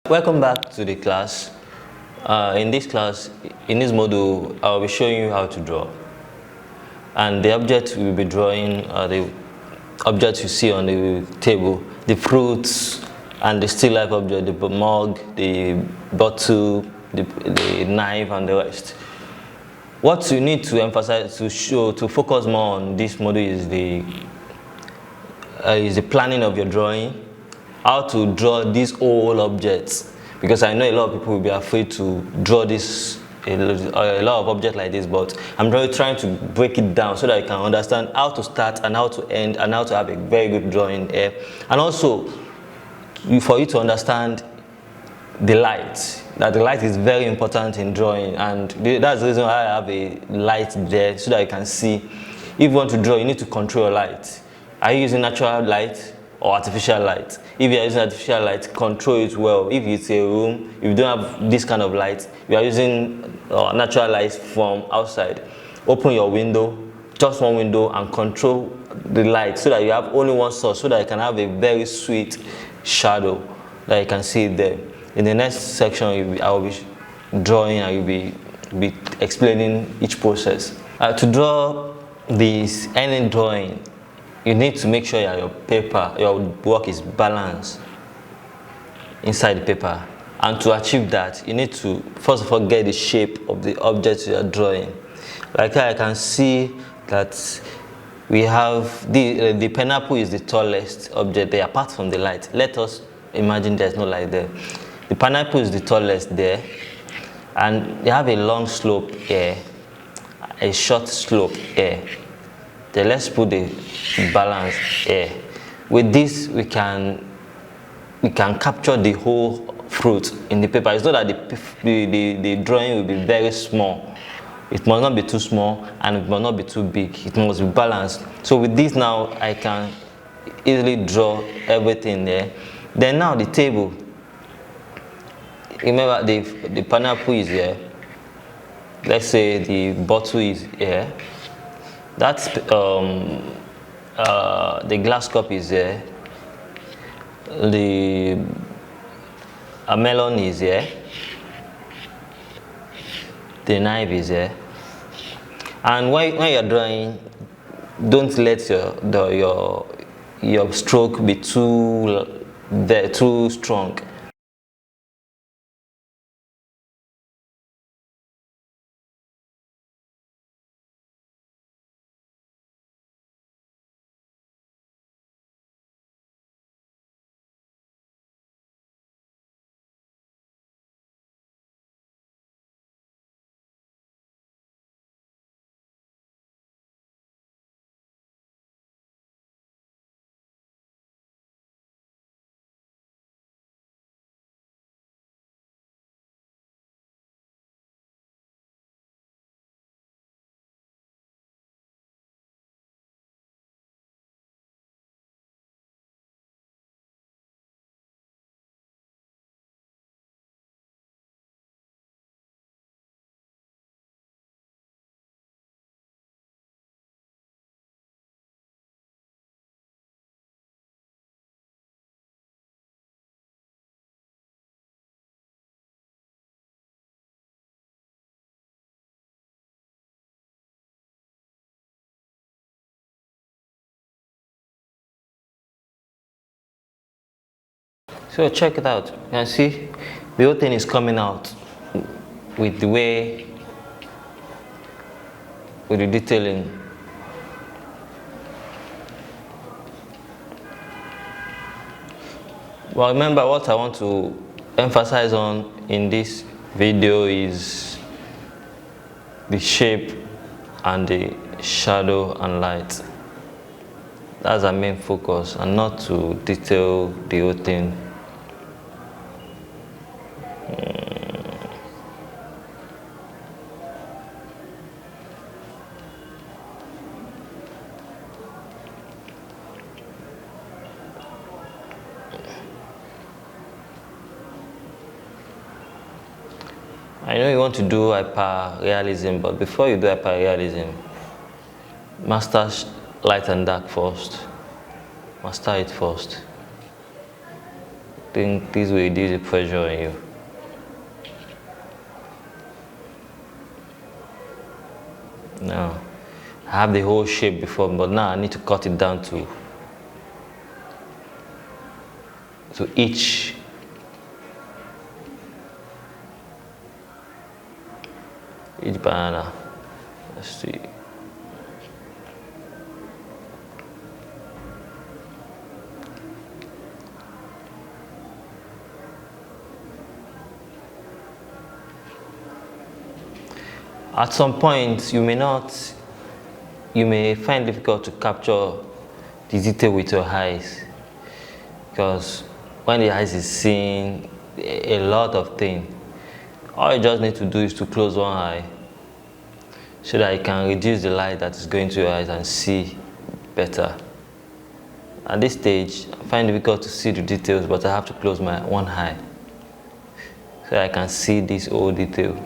Welcome back to the class. In this class, in this module, I'll be showing you how to draw. And the objects we'll be drawing are the objects you see on the table, the fruits and the still life object, the mug, the bottle, the knife and the rest. What you need to emphasize, to focus more on this module is the planning of your drawing, how to draw these whole objects, because I know a lot of people will be afraid to draw a lot of objects like this, but I'm really trying to break it down so that you can understand how to start and how to end and how to have a very good drawing here. And also for you to understand the light, that the light is very important in drawing, and that's the reason why I have a light there so that you can see. If you want to draw, you need to control your light. Are you using natural light or artificial light? If you are using artificial light, control it well. If it's a room, if you don't have this kind of light, you are using natural light from outside. Open your window, just one window, and control the light so that you have only one source, so that you can have a very sweet shadow that you can see there. In the next section, I will be drawing and you'll be explaining each process. To draw any drawing, you need to make sure that your work is balanced inside the paper. And to achieve that, you need to first of all get the shape of the object you are drawing. Like here I can see that we have the pineapple is the tallest object there apart from the light. Let us imagine there's no light there. The pineapple is the tallest there, and they have a long slope here, a short slope here. Then let's put the balance here. With this, we can capture the whole fruit in the paper. It's not that the drawing will be very small. It must not be too small and it must not be too big. It must be balanced. So with this now, I can easily draw everything there. Then now the table. Remember the pineapple is here. Let's say the bottle is here. That's the glass cup is here. The melon is here. The knife is here. And when you're drawing, don't let your stroke be too strong. So check it out. You can see the whole thing is coming out with the detailing. Well, remember, what I want to emphasize on in this video is the shape and the shadow and light. That's our main focus, and not to detail the whole thing. I know you want to do hyper-realism, but before you do hyper-realism, master light and dark first. Master it first. think this will reduce the pressure on you. Now, I have the whole shape before, but now I need to cut it down to each banana. Let's see. At some point, you may find it difficult to capture the detail with your eyes, because when the eyes is seeing a lot of things, all you just need to do is to close one eye so that you can reduce the light that is going to your eyes and see better. At this stage, I find it difficult to see the details, but I have to close my one eye so I can see this whole detail.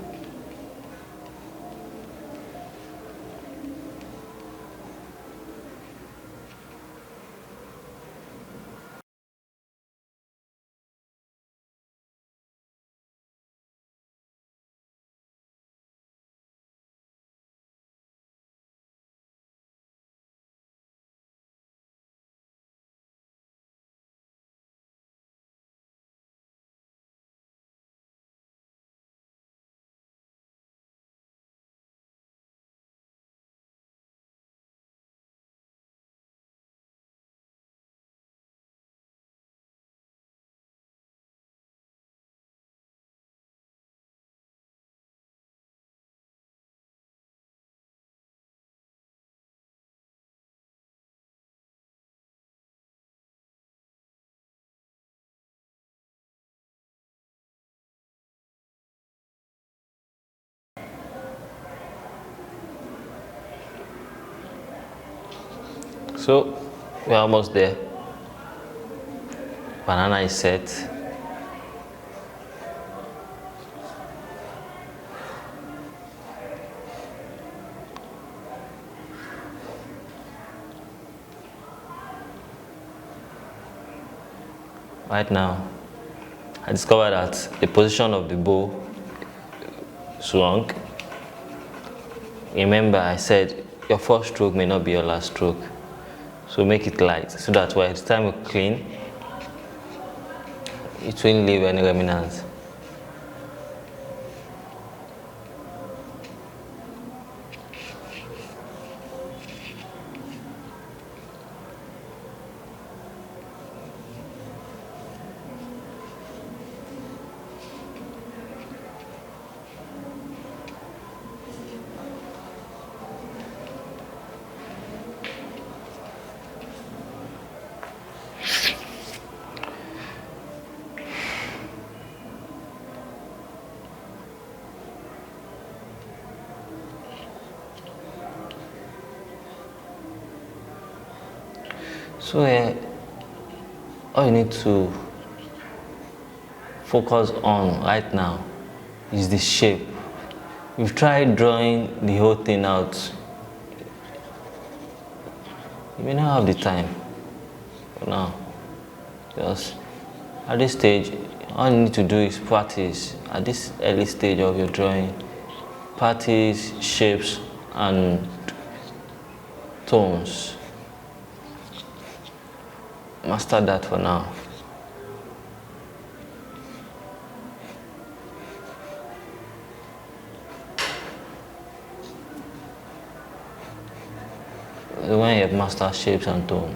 So, we're almost there. Banana is set. Right now, I discovered that the position of the bow is wrong. Remember, I said your first stroke may not be your last stroke. So make it light so that by the time you clean, it won't leave any remnants. So all you need to focus on right now is the shape. You've tried drawing the whole thing out. You may not have the time for now. Just at this stage, all you need to do is practice at this early stage of your drawing. Practice shapes and tones. Master that for now. When you have master shapes and tone,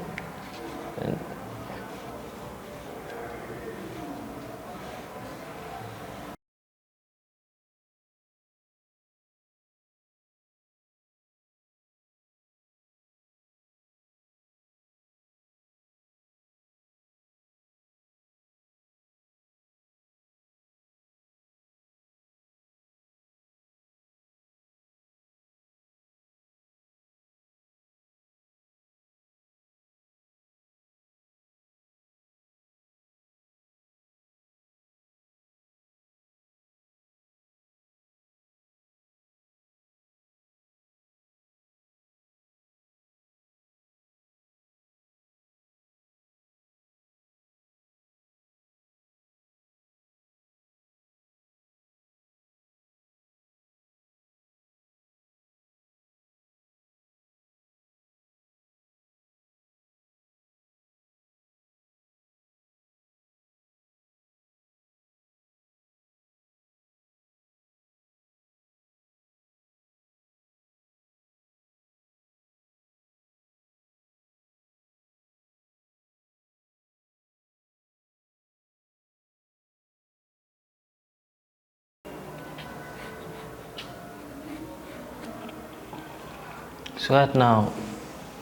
So right now,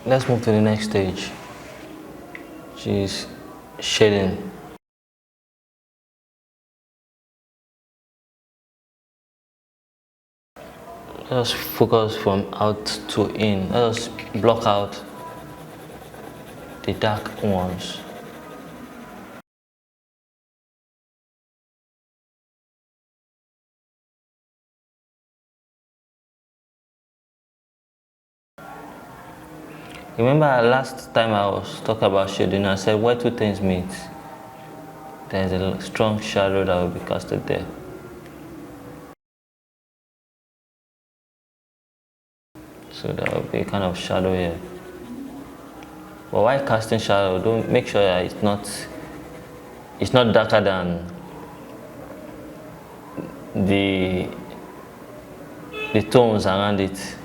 let's move to the next stage, which is shading. Let us focus from out to in. Let us block out the dark ones. Remember last time I was talking about shading, I said where two things meet, there is a strong shadow that will be casted there. So there will be a kind of shadow here. But while casting shadow, don't make sure that it's not darker than the tones around it.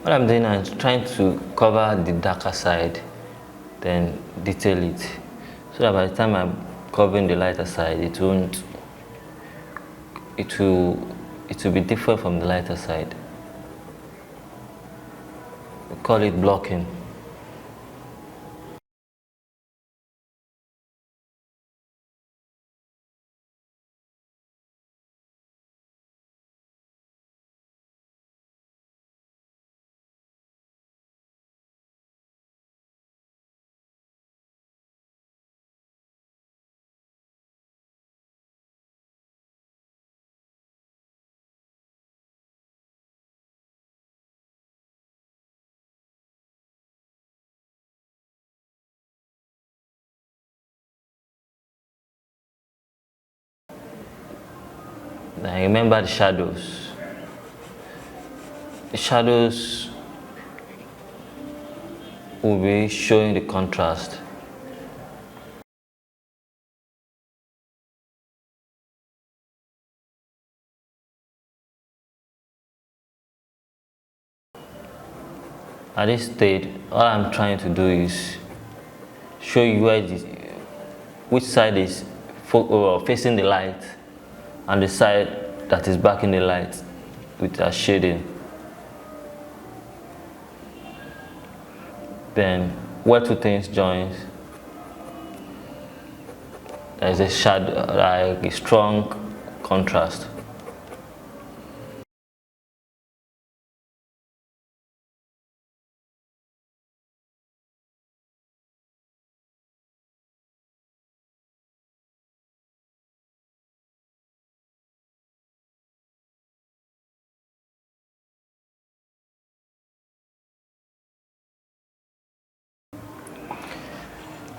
What I'm doing is trying to cover the darker side, then detail it, so that by the time I'm covering the lighter side, it will be different from the lighter side. We call it blocking. Now remember the shadows. The shadows will be showing the contrast. At this stage, all I'm trying to do is show you which side is facing the light and the side that is backing the light with a shading. Then where two things join, there is a shadow, like a strong contrast.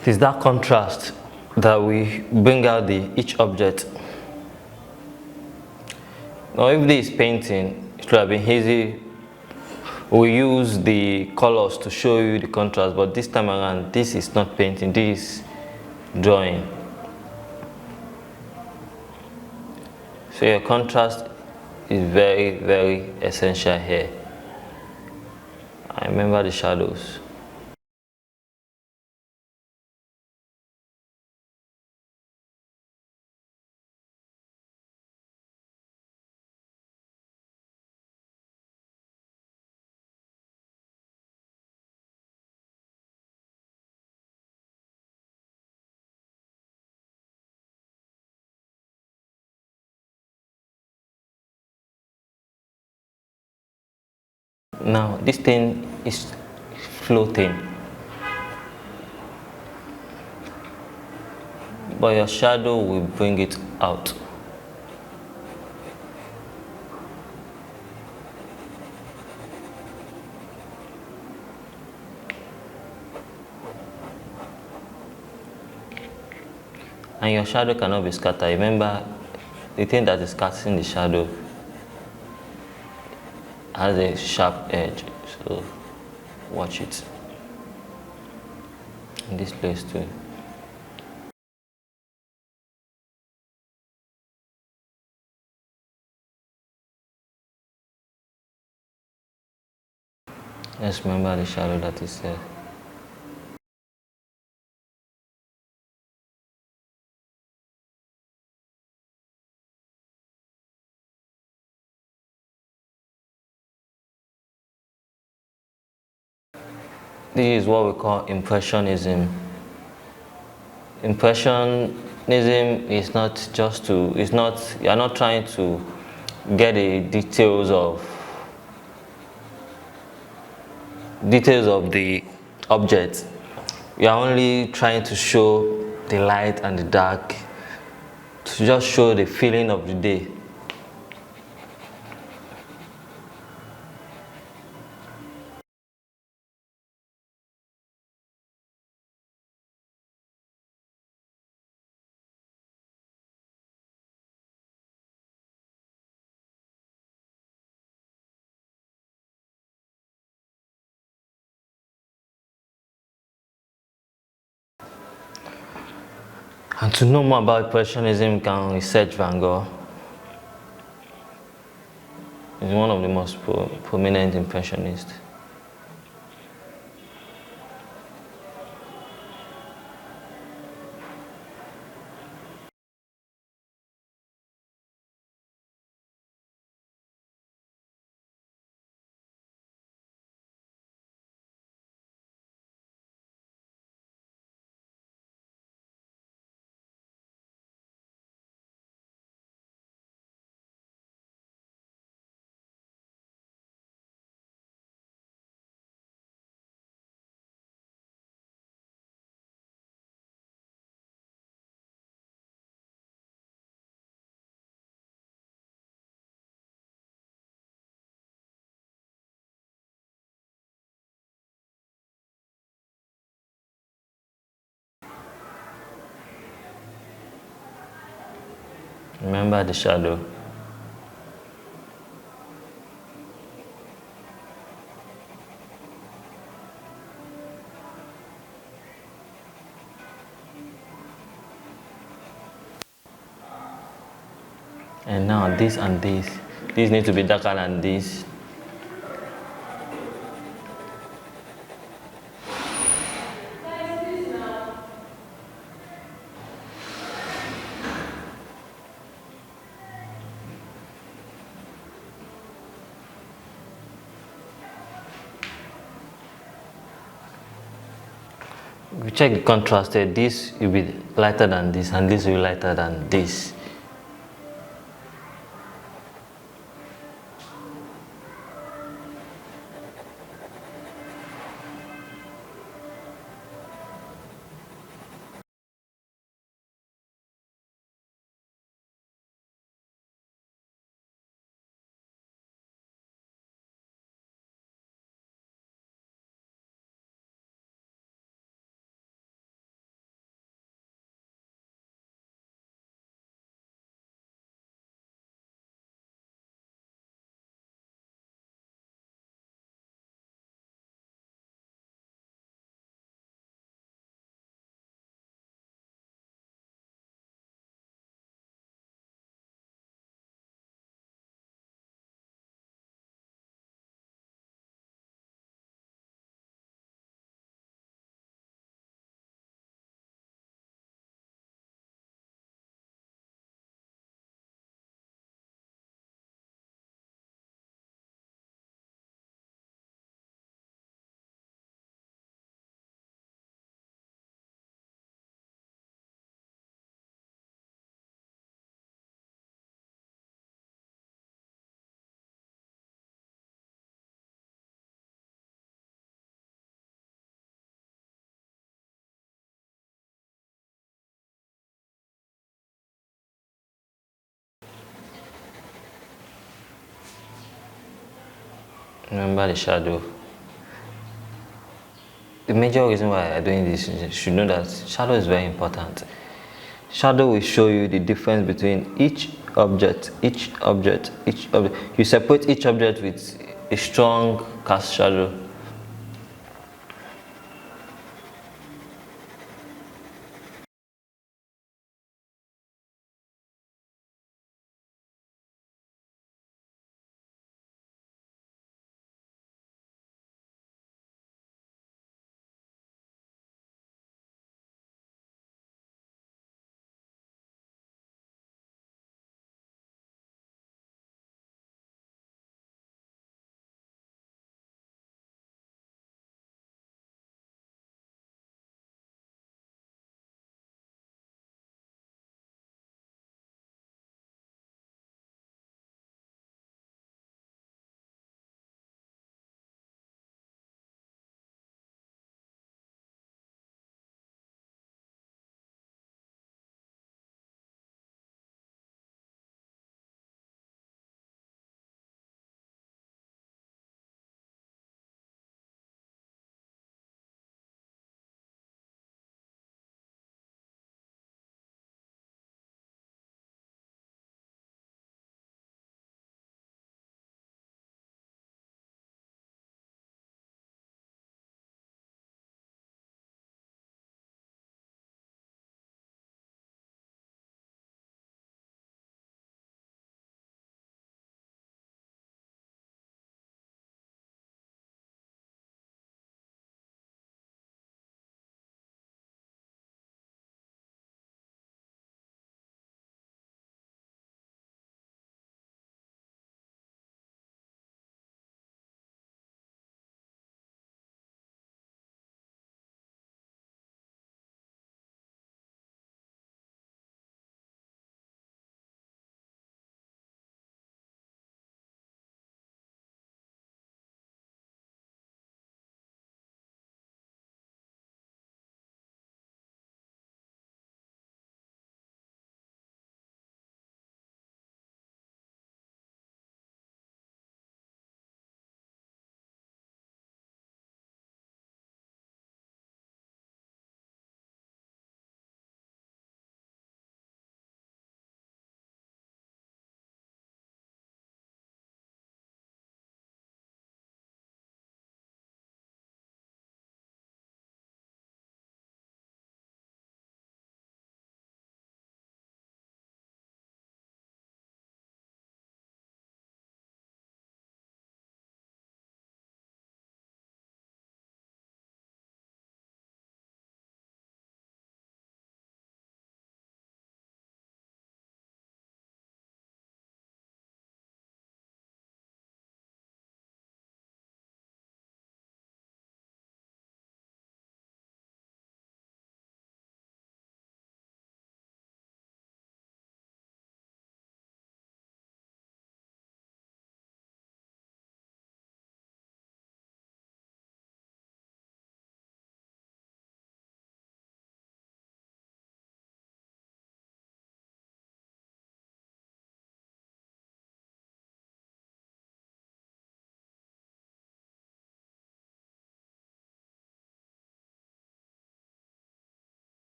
It is that contrast that we bring out each object. Now if this is painting, it would have been easy. We use the colors to show you the contrast, but this time around, this is not painting, this is drawing. So your contrast is very, very essential here. I remember the shadows. Now this thing is floating, but your shadow will bring it out. And your shadow cannot be scattered. Remember, the thing that is casting the shadow has a sharp edge, so watch it. In this place too. Just remember the shadow that is there. This is what we call impressionism. Impressionism is not just to, it's not, you're not trying to get the details of the object. You are only trying to show the light and the dark, to just show the feeling of the day. And to know more about Impressionism, you can research Van Gogh. He's one of the most prominent Impressionists. Remember the shadow. And now this and this. These need to be darker than this. If you check the contrast, this will be lighter than this, and this will be lighter than this. Remember the shadow. The major reason why I'm doing this is you should know that shadow is very important. Shadow will show you the difference between each object. You separate each object with a strong cast shadow.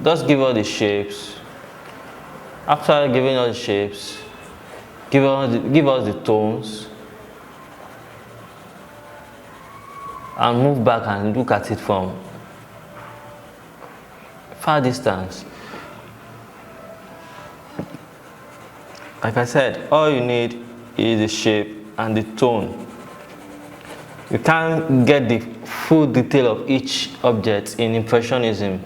just give us the shapes. After giving us the shapes, give us the tones, and move back and look at it from far distance. Like I said, all you need is the shape and the tone. You can't get the full detail of each object in Impressionism.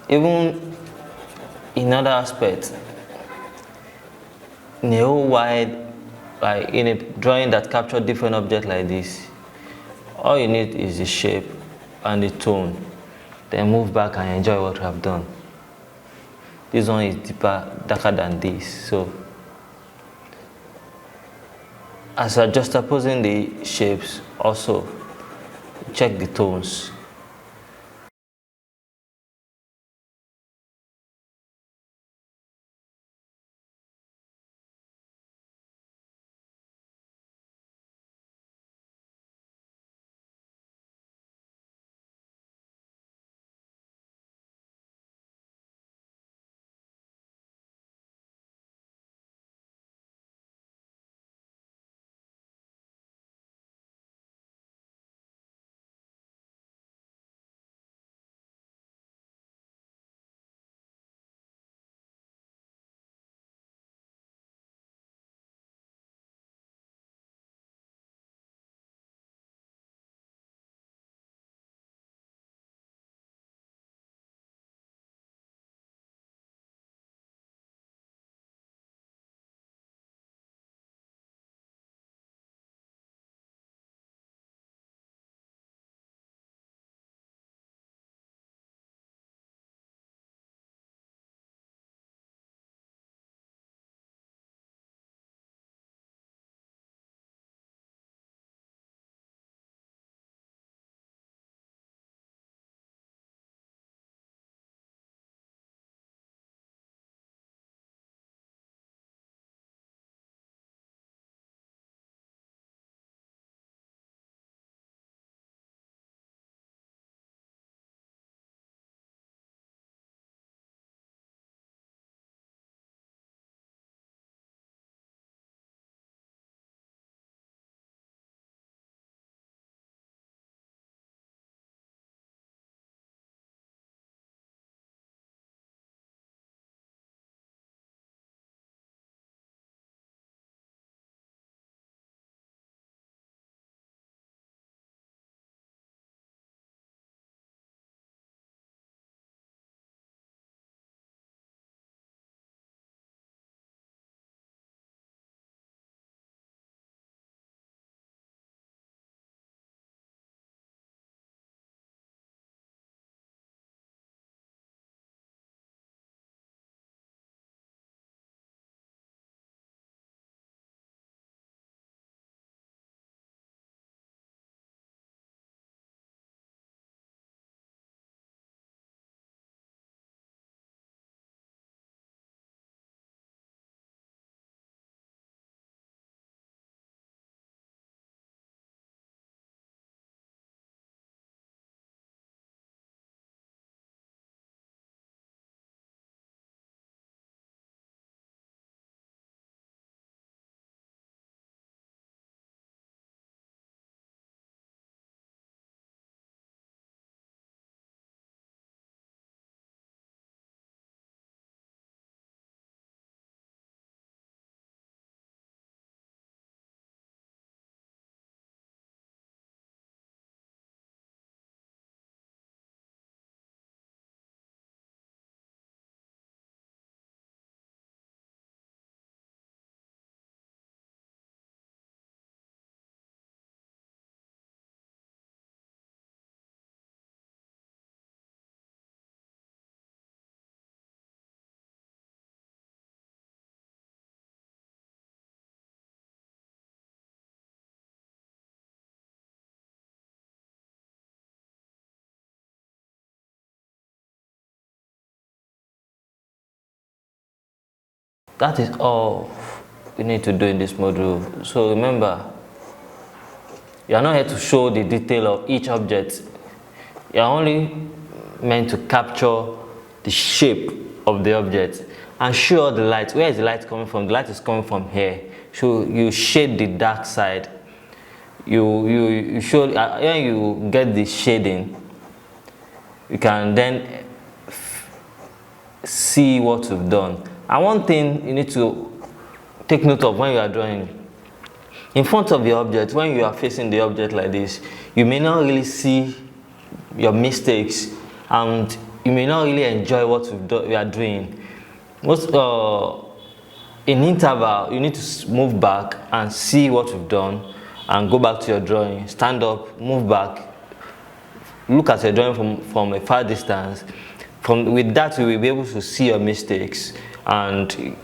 Even in other aspects, in a whole wide, like in a drawing that captures different objects like this, all you need is the shape and the tone. Then move back and enjoy what you have done. This one is darker than this. So as you're juxtaposing the shapes, also check the tones. That is all we need to do in this module. So remember, You are not here to show the detail of each object. You are only meant to capture the shape of the object and show the light. Where is the light coming from? The light is coming from here. So you shade the dark side. You show when you get the shading, you can then see what you've done. And one thing you need to take note of when you are drawing, in front of the object, when you are facing the object like this, you may not really see your mistakes and you may not really enjoy what you are doing. In interval, you need to move back and see what you've done and go back to your drawing. Stand up, move back, look at your drawing from a far distance. With that, you will be able to see your mistakes and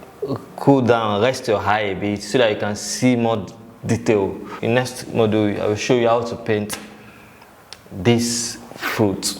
cool down, rest your eye a bit so that you can see more detail. In next module, I will show you how to paint this fruit.